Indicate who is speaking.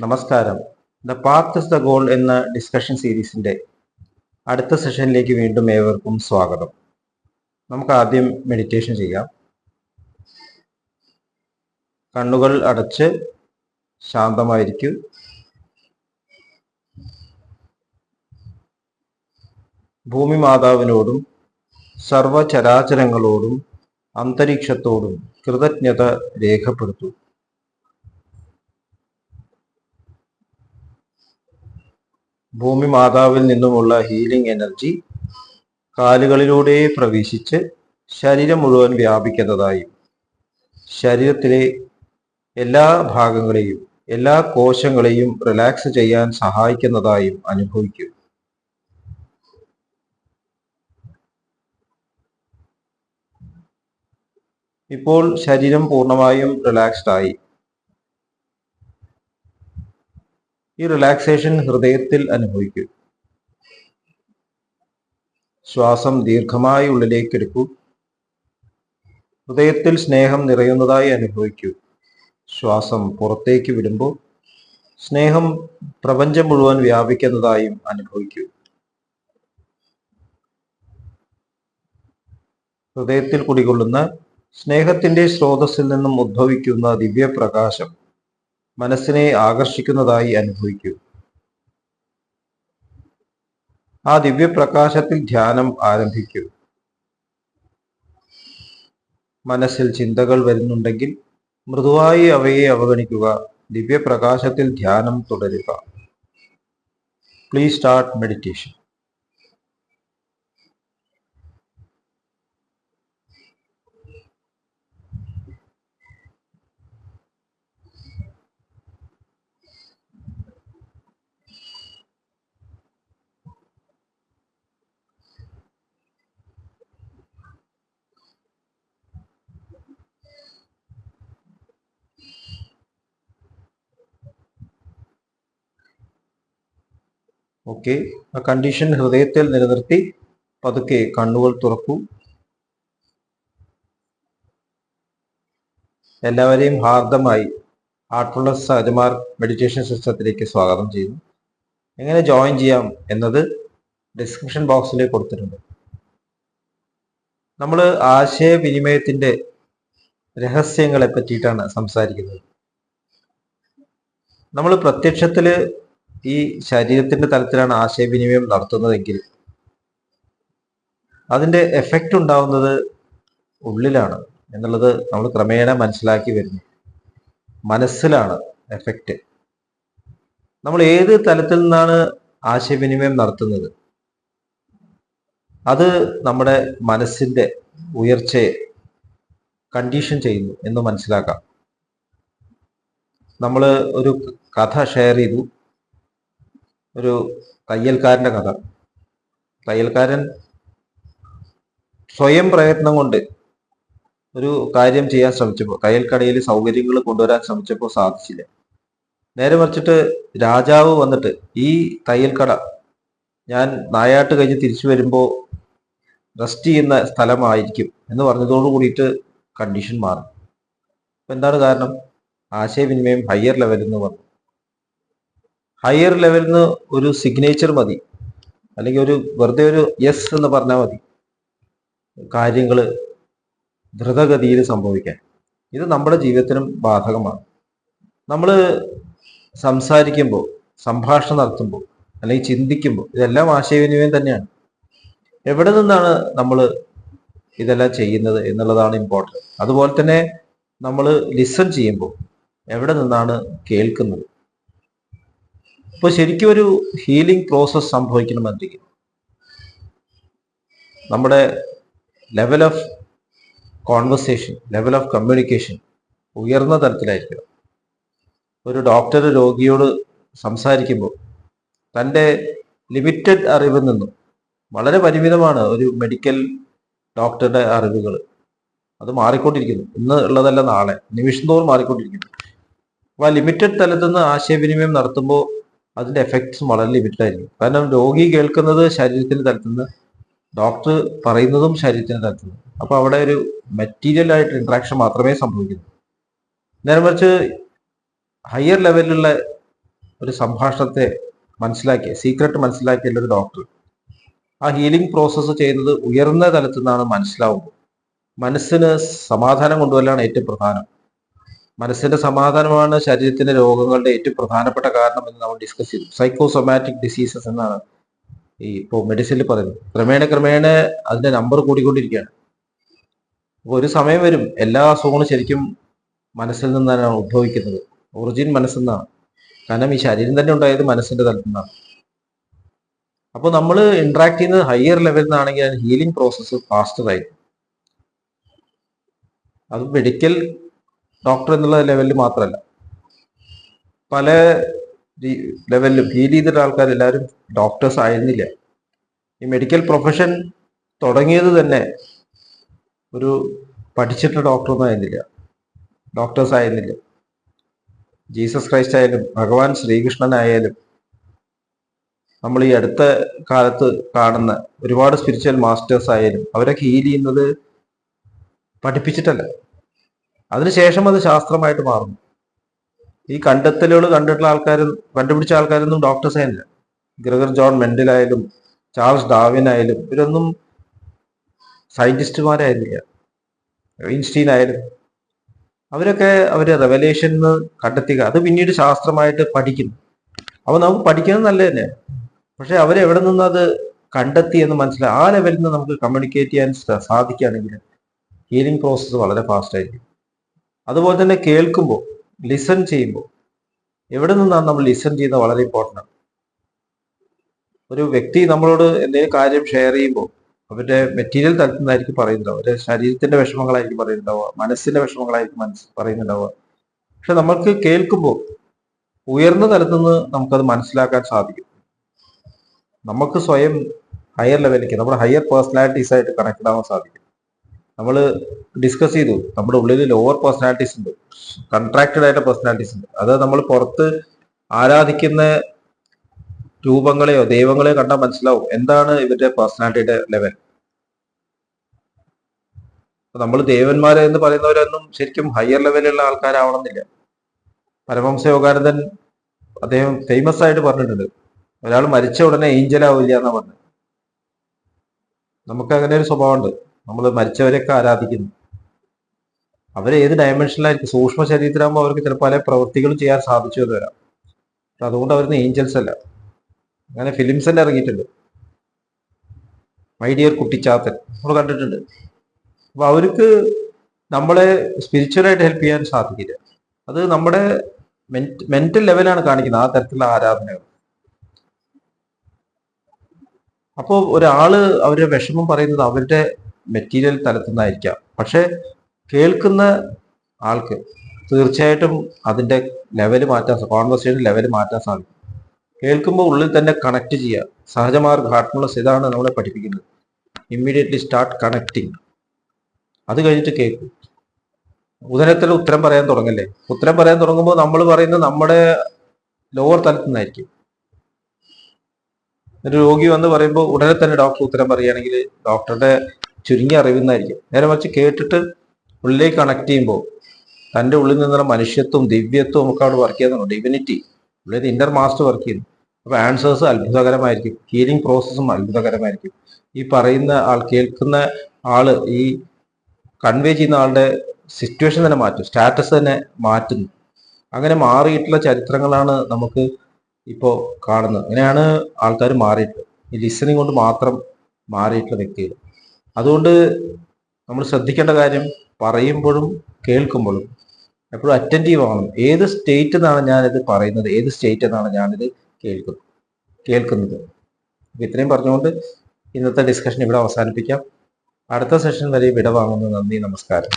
Speaker 1: നമസ്കാരം. The path is the goal എന്ന discussion സീരീസിന്റെ അടുത്ത സെഷനിലേക്ക് വീണ്ടും ഏവർക്കും സ്വാഗതം. നമുക്ക് ആദ്യം മെഡിറ്റേഷൻ ചെയ്യാം. കണ്ണുകൾ അടച്ച് ശാന്തമായിരിക്കൂ. ഭൂമി മാതാവിനോടും സർവചരാചരങ്ങളോടും അന്തരീക്ഷത്തോടും കൃതജ്ഞത രേഖപ്പെടുത്തൂ. ഭൂമി മാതാവിൽ നിന്നുമുള്ള ഹീലിംഗ് എനർജി കാലുകളിലൂടെ പ്രവേശിച്ച് ശരീരം മുഴുവൻ വ്യാപിക്കുന്നതായും ശരീരത്തിലെ എല്ലാ ഭാഗങ്ങളെയും എല്ലാ കോശങ്ങളെയും റിലാക്സ് ചെയ്യാൻ സഹായിക്കുന്നതായും അനുഭവിക്കൂ. ഇപ്പോൾ ശരീരം പൂർണ്ണമായും റിലാക്സ്ഡ് ആയി. ഈ റിലാക്സേഷൻ ഹൃദയത്തിൽ അനുഭവിക്കൂ. ശ്വാസം ദീർഘമായി ഉള്ളിലേക്ക് എടുക്കൂ. ഹൃദയത്തിൽ സ്നേഹം നിറയുന്നതായി അനുഭവിക്കൂ. ശ്വാസം പുറത്തേക്ക് വിടുമ്പോൾ സ്നേഹം പ്രപഞ്ചം മുഴുവൻ വ്യാപിക്കുന്നതായും അനുഭവിക്കൂ. ഹൃദയത്തിൽ കുടികൊള്ളുന്ന സ്നേഹത്തിന്റെ സ്രോതസ്സിൽ നിന്നും ഉദ്ഭവിക്കുന്ന ദിവ്യപ്രകാശം മനസ്സിനെ ആകർഷിക്കുന്നതായി അനുഭവിക്കൂ. ആ ദിവ്യപ്രകാശത്തിൽ ധ്യാനം ആരംഭിക്കൂ. മനസ്സിൽ ചിന്തകൾ വരുന്നുണ്ടെങ്കിൽ മൃദുവായി അവയെ അവഗണിക്കുക. ദിവ്യപ്രകാശത്തിൽ ധ്യാനം തുടരുക. Please start meditation. ഓക്കെ, ആ കണ്ടീഷൻ ഹൃദയത്തിൽ നിലനിർത്തി പതുക്കെ കണ്ണുകൾ തുറക്കൂ. എല്ലാവരെയും ഹാർദമായി ഹാർട്ട്ഫുൾനെസ് സഹജമാർ മെഡിറ്റേഷൻ സിസ്റ്റത്തിലേക്ക് സ്വാഗതം ചെയ്യുന്നു. എങ്ങനെ ജോയിൻ ചെയ്യാം എന്നത് ഡിസ്ക്രിപ്ഷൻ ബോക്സിൽ കൊടുത്തിട്ടുണ്ട്. നമ്മൾ ആശയവിനിമയത്തിന്റെ രഹസ്യങ്ങളെ പറ്റിയിട്ടാണ് സംസാരിക്കുന്നത്. നമ്മൾ പ്രത്യക്ഷത്തില് ഈ ശരീരത്തിന്റെ തലത്തിലാണ് ആശയവിനിമയം നടത്തുന്നതെങ്കിൽ അതിന്റെ എഫക്റ്റ് ഉണ്ടാവുന്നത് ഉള്ളിലാണ് എന്നുള്ളത് നമ്മൾ ക്രമേണ മനസ്സിലാക്കി വരുന്നു. മനസ്സിലാണ് എഫക്റ്റ്. നമ്മൾ ഏത് തലത്തിൽ നിന്നാണ് ആശയവിനിമയം നടത്തുന്നത് അത് നമ്മുടെ മനസ്സിന്റെ ഉയർച്ചയെ കണ്ടീഷൻ ചെയ്യുന്നു എന്ന് മനസ്സിലാക്കാം. നമ്മൾ ഒരു കഥ ഷെയർ ചെയ്തു, ഒരു തയ്യൽക്കാരന്റെ കഥ. തയ്യൽക്കാരൻ സ്വയം പ്രയത്നം കൊണ്ട് ഒരു കാര്യം ചെയ്യാൻ ശ്രമിച്ചപ്പോൾ, തയ്യൽക്കടയിൽ സൗകര്യങ്ങൾ കൊണ്ടുവരാൻ ശ്രമിച്ചപ്പോൾ സാധിച്ചില്ല. നേരെ മറിച്ചിട്ട് രാജാവ് വന്നിട്ട് ഈ തയ്യൽക്കട ഞാൻ നായാട്ട് കഴിഞ്ഞ് തിരിച്ചു വരുമ്പോൾ റെസ്റ്റ് ചെയ്യുന്ന സ്ഥലമായിരിക്കും എന്ന് പറഞ്ഞതോടു കൂടിയിട്ട് കണ്ടീഷൻ മാറി. അപ്പൊ എന്താണ് കാരണം? ആശയവിനിമയം ഹയർ ലെവലിൽ നിന്ന് വന്നു. ഹയർ ലെവലിൽ നിന്ന് ഒരു സിഗ്നേച്ചർ മതി, അല്ലെങ്കിൽ ഒരു വെറുതെ ഒരു യെസ് എന്ന് പറഞ്ഞാൽ മതി കാര്യങ്ങൾ ദ്രുതഗതിയിൽ സംഭവിക്കാൻ. ഇത് നമ്മുടെ ജീവിതത്തിനും ബാധകമാണ്. നമ്മൾ സംസാരിക്കുമ്പോൾ, സംഭാഷണം നടത്തുമ്പോൾ, അല്ലെങ്കിൽ ചിന്തിക്കുമ്പോൾ ഇതെല്ലാം ആശയവിനിമയം തന്നെയാണ്. എവിടെ നിന്നാണ് നമ്മൾ ഇതെല്ലാം ചെയ്യുന്നത് എന്നുള്ളതാണ് ഇമ്പോർട്ടൻറ്റ്. അതുപോലെ തന്നെ നമ്മൾ ലിസൺ ചെയ്യുമ്പോൾ എവിടെ നിന്നാണ് കേൾക്കുന്നത്. ഇപ്പോൾ ശരിക്കും ഒരു ഹീലിംഗ് പ്രോസസ് സംഭവിക്കണമെങ്കിൽ നമ്മുടെ level of conversation, level of communication ഉയർന്ന തലത്തിലായിരിക്കണം. ഒരു ഡോക്ടർ രോഗിയോട് സംസാരിക്കുമ്പോൾ തൻ്റെ ലിമിറ്റഡ് അറിവിൽ നിന്നും, വളരെ പരിമിതമാണ് ഒരു മെഡിക്കൽ ഡോക്ടറുടെ അറിവുകൾ, അത് മാറിക്കൊണ്ടിരിക്കുന്നു. ഇന്ന് ഉള്ളതല്ല നാളെ, നിമിഷം തോറും മാറിക്കൊണ്ടിരിക്കുന്നു. അപ്പോൾ ആ ലിമിറ്റഡ് തലത്തിൽ നിന്ന് ആശയവിനിമയം നടത്തുമ്പോൾ അതിൻ്റെ എഫക്ട്സും വളരെ ലിമിറ്റഡ് ആയിരിക്കും. കാരണം രോഗി കേൾക്കുന്നത് ശരീരത്തിന്റെ തലത്തിൽ നിന്ന്, ഡോക്ടർ പറയുന്നതും ശരീരത്തിന്റെ തലത്തിൽ നിന്ന്. അപ്പോൾ അവിടെ ഒരു മെറ്റീരിയൽ ആയിട്ട് ഇന്ററാക്ഷൻ മാത്രമേ സംഭവിക്കുന്നു. നേരെ മറിച്ച് ഹയർ ലെവലിലുള്ള ഒരു സംഭാഷണത്തെ സീക്രട്ട് മനസ്സിലാക്കിയ ഒരു ഡോക്ടർ ആ ഹീലിംഗ് പ്രോസസ്സ് ചെയ്യുന്നത് ഉയർന്ന തലത്തിൽ നിന്നാണ് മനസ്സിലാവുന്നത്. മനസ്സിന് സമാധാനം കൊണ്ടുവരലാണ് ഏറ്റവും പ്രധാനം. മനസ്സിന്റെ സമാധാനമാണ് ശരീരത്തിന്റെ രോഗങ്ങളുടെ ഏറ്റവും പ്രധാനപ്പെട്ട കാരണം എന്ന് നമ്മൾ ഡിസ്കസ് ചെയ്തു. സൈക്കോസൊമാറ്റിക് ഡിസീസസ് എന്നാണ് ഇപ്പോൾ മെഡിസിനിൽ പറയുന്നത്. ക്രമേണ അതിന്റെ നമ്പർ കൂടിക്കൊണ്ടിരിക്കുകയാണ്. അപ്പോൾ ഒരു സമയം വരും എല്ലാ അസുഖങ്ങളും ശരിക്കും മനസ്സിൽ നിന്നാണ് ഉദ്ഭവിക്കുന്നത്. ഒറിജിൻ മനസ്സിൽ നിന്നാണ്. കാരണം ഈ ശരീരം തന്നെ ഉണ്ടായത് മനസ്സിന്റെ തലത്തിൽ നിന്നാണ്. അപ്പോൾ നമ്മൾ ഇന്ററാക്ട് ചെയ്യുന്നത് ഹയർ ലെവലിൽ നിന്നാണെങ്കിൽ അത് ഹീലിംഗ് പ്രോസസ്സ് ഫാസ്റ്റർ ആയിരിക്കും. അത് മെഡിക്കൽ ഡോക്ടർ എന്നുള്ള ലെവലിൽ മാത്രമല്ല, പല ലെവലിലും ഹീൽ ചെയ്തിട്ട് ആൾക്കാർ എല്ലാവരും ഡോക്ടേഴ്സ് ആയിരുന്നില്ല. ഈ മെഡിക്കൽ പ്രൊഫഷൻ തുടങ്ങിയത് തന്നെ ഒരു പഠിച്ചിട്ട് ഡോക്ടറൊന്നും ആയിരുന്നില്ല, ഡോക്ടേഴ്സ് ആയിരുന്നില്ല. ജീസസ് ക്രൈസ്റ്റ് ആയാലും ഭഗവാൻ ശ്രീകൃഷ്ണനായാലും നമ്മൾ ഈ അടുത്ത കാലത്ത് കാണുന്ന ഒരുപാട് സ്പിരിച്വൽ മാസ്റ്റേഴ്സ് ആയാലും അവരൊക്കെ ഹീൽ ചെയ്യുന്നത് പഠിപ്പിച്ചിട്ടല്ല, അതിനുശേഷം അത് ശാസ്ത്രമായിട്ട് മാറുന്നു. ഈ കണ്ടെത്തലുകൾ കണ്ടുപിടിച്ച ആൾക്കാരൊന്നും ഡോക്ടേഴ്സ് ആയിരുന്നില്ല. ഗ്രെഗർ ജോൺ മെൻഡൽ ആയാലും ചാൾസ് ഡാർവിൻ ആയാലും ഇവരൊന്നും സയന്റിസ്റ്റുമാരായിരുന്നില്ല. ഐൻസ്റ്റീൻ ആയാലും അവരൊക്കെ റെവലേഷൻ കണ്ടെത്തുക, അത് പിന്നീട് ശാസ്ത്രമായിട്ട് പഠിക്കുന്നു. അപ്പൊ നമുക്ക് പഠിക്കുന്നത് നല്ലത് തന്നെ. പക്ഷെ അവരെവിടെ നിന്ന് അത് കണ്ടെത്തി എന്ന് മനസ്സിലായി ആ ലെവലിൽ നിന്ന് നമുക്ക് കമ്മ്യൂണിക്കേറ്റ് ചെയ്യാൻ സാധിക്കുകയാണെങ്കിൽ ഹീലിംഗ് പ്രോസസ്സ് വളരെ ഫാസ്റ്റ് ആയിരിക്കും. അതുപോലെ തന്നെ കേൾക്കുമ്പോൾ, ലിസൺ ചെയ്യുമ്പോൾ എവിടെ നിന്നാണ് നമ്മൾ ലിസൺ ചെയ്യുന്നത് വളരെ ഇമ്പോർട്ടൻ്റ് ആണ്. ഒരു വ്യക്തി നമ്മളോട് എന്തെങ്കിലും കാര്യം ഷെയർ ചെയ്യുമ്പോൾ അവരുടെ മെറ്റീരിയൽ തലത്തിൽ നിന്നായിരിക്കും പറയുന്നുണ്ടാവുക, അവരുടെ ശരീരത്തിന്റെ വിഷമങ്ങളായിരിക്കും പറയുന്നുണ്ടാവുക, മനസ്സിന്റെ വിഷമങ്ങളായിരിക്കും പറയുന്നുണ്ടാവുക. പക്ഷെ നമ്മൾക്ക് കേൾക്കുമ്പോൾ ഉയർന്ന തലത്തിൽ നിന്ന് നമുക്കത് മനസ്സിലാക്കാൻ സാധിക്കും. നമുക്ക് സ്വയം ഹയർ ലെവലിലേക്ക്, നമ്മുടെ ഹയർ പേഴ്സണാലിറ്റീസ് ആയിട്ട് കണക്ട് ആവാൻ സാധിക്കും. നമ്മൾ ഡിസ്കസ് ചെയ്തു, നമ്മുടെ ഉള്ളിൽ ലോവർ പേഴ്സണാലിറ്റീസ് ഉണ്ട്, കൺട്രാക്റ്റഡ് ആയിട്ട് പേഴ്സണാലിറ്റീസ് ഉണ്ട്. അത് നമ്മൾ പുറത്ത് ആരാധിക്കുന്ന രൂപങ്ങളെയോ ദൈവങ്ങളെയോ കണ്ടാൽ മനസ്സിലാവും എന്താണ് ഇവരുടെ പേഴ്സണാലിറ്റിയുടെ ലെവൽ. നമ്മൾ ദേവന്മാരെ എന്ന് പറയുന്നവരൊന്നും ശരിക്കും ഹയർ ലെവലുള്ള ആൾക്കാരാവണമെന്നില്ല. പരമഹംസ യോഗാനന്ദൻ അദ്ദേഹം ഫേമസ് ആയിട്ട് പറഞ്ഞിട്ടുണ്ട്, ഒരാൾ മരിച്ച ഉടനെ ഏഞ്ചൽ ആവില്ല എന്നാ പറഞ്ഞത്. നമുക്ക് അങ്ങനെ ഒരു സ്വഭാവമുണ്ട്, നമ്മൾ മരിച്ചവരെയൊക്കെ ആരാധിക്കുന്നു. അവരെ ഏത് ഡയമെൻഷനിലായിരിക്കും, സൂക്ഷ്മ ശരീരത്തിലാകുമ്പോൾ അവർക്ക് ചിലപ്പോൾ പല പ്രവൃത്തികളും ചെയ്യാൻ സാധിച്ചു എന്ന് വരാം. അതുകൊണ്ട് അവരുന്ന് ഏഞ്ചൽസ് അല്ല. അങ്ങനെ ഫിലിംസ് തന്നെ ഇറങ്ങിയിട്ടുണ്ട്, മൈ ഡിയർ കുട്ടിച്ചാത്തൻ നമ്മൾ കണ്ടിട്ടുണ്ട്. അപ്പൊ അവർക്ക് നമ്മളെ സ്പിരിച്വലായിട്ട് ഹെൽപ്പ് ചെയ്യാൻ സാധിക്കില്ല. അത് നമ്മുടെ മെന്റൽ ലെവലാണ് കാണിക്കുന്നത് ആ തരത്തിലുള്ള ആരാധനകൾ. അപ്പോൾ ഒരാള് അവരുടെ വിഷമം പറയുന്നത് അവരുടെ മെറ്റീരിയൽ തലത്തിൽ നിന്നായിരിക്കാം, പക്ഷെ കേൾക്കുന്ന ആൾക്ക് തീർച്ചയായിട്ടും അതിന്റെ ലെവല് മാറ്റാൻ, കോൺവെർസേഷൻ ലെവല് മാറ്റാൻ സാധിക്കും. കേൾക്കുമ്പോൾ ഉള്ളിൽ തന്നെ കണക്ട് ചെയ്യുക. സഹജമാർഗ ഹാർട്ട്ഫുൾനെസ് ഇതാണ് നമ്മളെ പഠിപ്പിക്കുന്നത്. Immediately start connecting. അത് കഴിഞ്ഞിട്ട് കേൾക്കും. ഉദരത്തിൽ ഉത്തരം പറയാൻ തുടങ്ങല്ലേ. ഉത്തരം പറയാൻ തുടങ്ങുമ്പോൾ നമ്മൾ പറയുന്നത് നമ്മുടെ ലോവർ തലത്തിൽ നിന്നായിരിക്കും. ഒരു രോഗി വന്ന് പറയുമ്പോൾ ഉടനെ തന്നെ ഡോക്ടർ ഉത്തരം പറയുകയാണെങ്കിൽ ഡോക്ടറുടെ ചുരുങ്ങിയ അറിവുന്നായിരിക്കും. നേരെ മറിച്ച് കേട്ടിട്ട് ഉള്ളിലേക്ക് കണക്ട് ചെയ്യുമ്പോൾ തൻ്റെ ഉള്ളിൽ നിന്നുള്ള മനുഷ്യത്വം, ദിവ്യത്വം ഒക്കെ അവിടെ വർക്ക് ചെയ്യുന്നുണ്ട്. ഡിവിനിറ്റി ഉള്ളിൽ ഇന്റർ മാസ്റ്റർ വർക്ക് ചെയ്യുന്നു. അപ്പൊ ആൻസേഴ്സ് അത്ഭുതകരമായിരിക്കും, ഹീലിംഗ് പ്രോസസ്സും അത്ഭുതകരമായിരിക്കും. ഈ പറയുന്ന ആൾ, കേൾക്കുന്ന ആള്, ഈ കൺവേ ചെയ്യുന്ന ആളുടെ സിറ്റുവേഷൻ തന്നെ മാറ്റും, സ്റ്റാറ്റസ് തന്നെ മാറ്റുന്നു. അങ്ങനെ മാറിയിട്ടുള്ള ചരിത്രങ്ങളാണ് നമുക്ക് ഇപ്പോൾ കാണുന്നത്. അങ്ങനെയാണ് ആൾക്കാർ മാറിയിട്ടുള്ളത്, ഈ ലിസണിങ് കൊണ്ട് മാത്രം മാറിയിട്ടുള്ള വ്യക്തികൾ. അതുകൊണ്ട് നമ്മൾ ശ്രദ്ധിക്കേണ്ട കാര്യം, പറയുമ്പോഴും കേൾക്കുമ്പോഴും എപ്പോഴും അറ്റൻറ്റീവ് ആവണം. ഏത് സ്റ്റേറ്റിൽ നിന്നാണ് ഞാനിത് പറയുന്നത്, ഏത് സ്റ്റേറ്റിൽ നിന്നാണ് ഞാനിത് കേൾക്കുന്നത്. ഇത്രയും പറഞ്ഞുകൊണ്ട് ഇന്നത്തെ ഡിസ്കഷൻ ഇവിടെ അവസാനിപ്പിക്കാം. അടുത്ത സെഷൻ വരെ വിട വാങ്ങുന്നു. നന്ദി, നമസ്കാരം.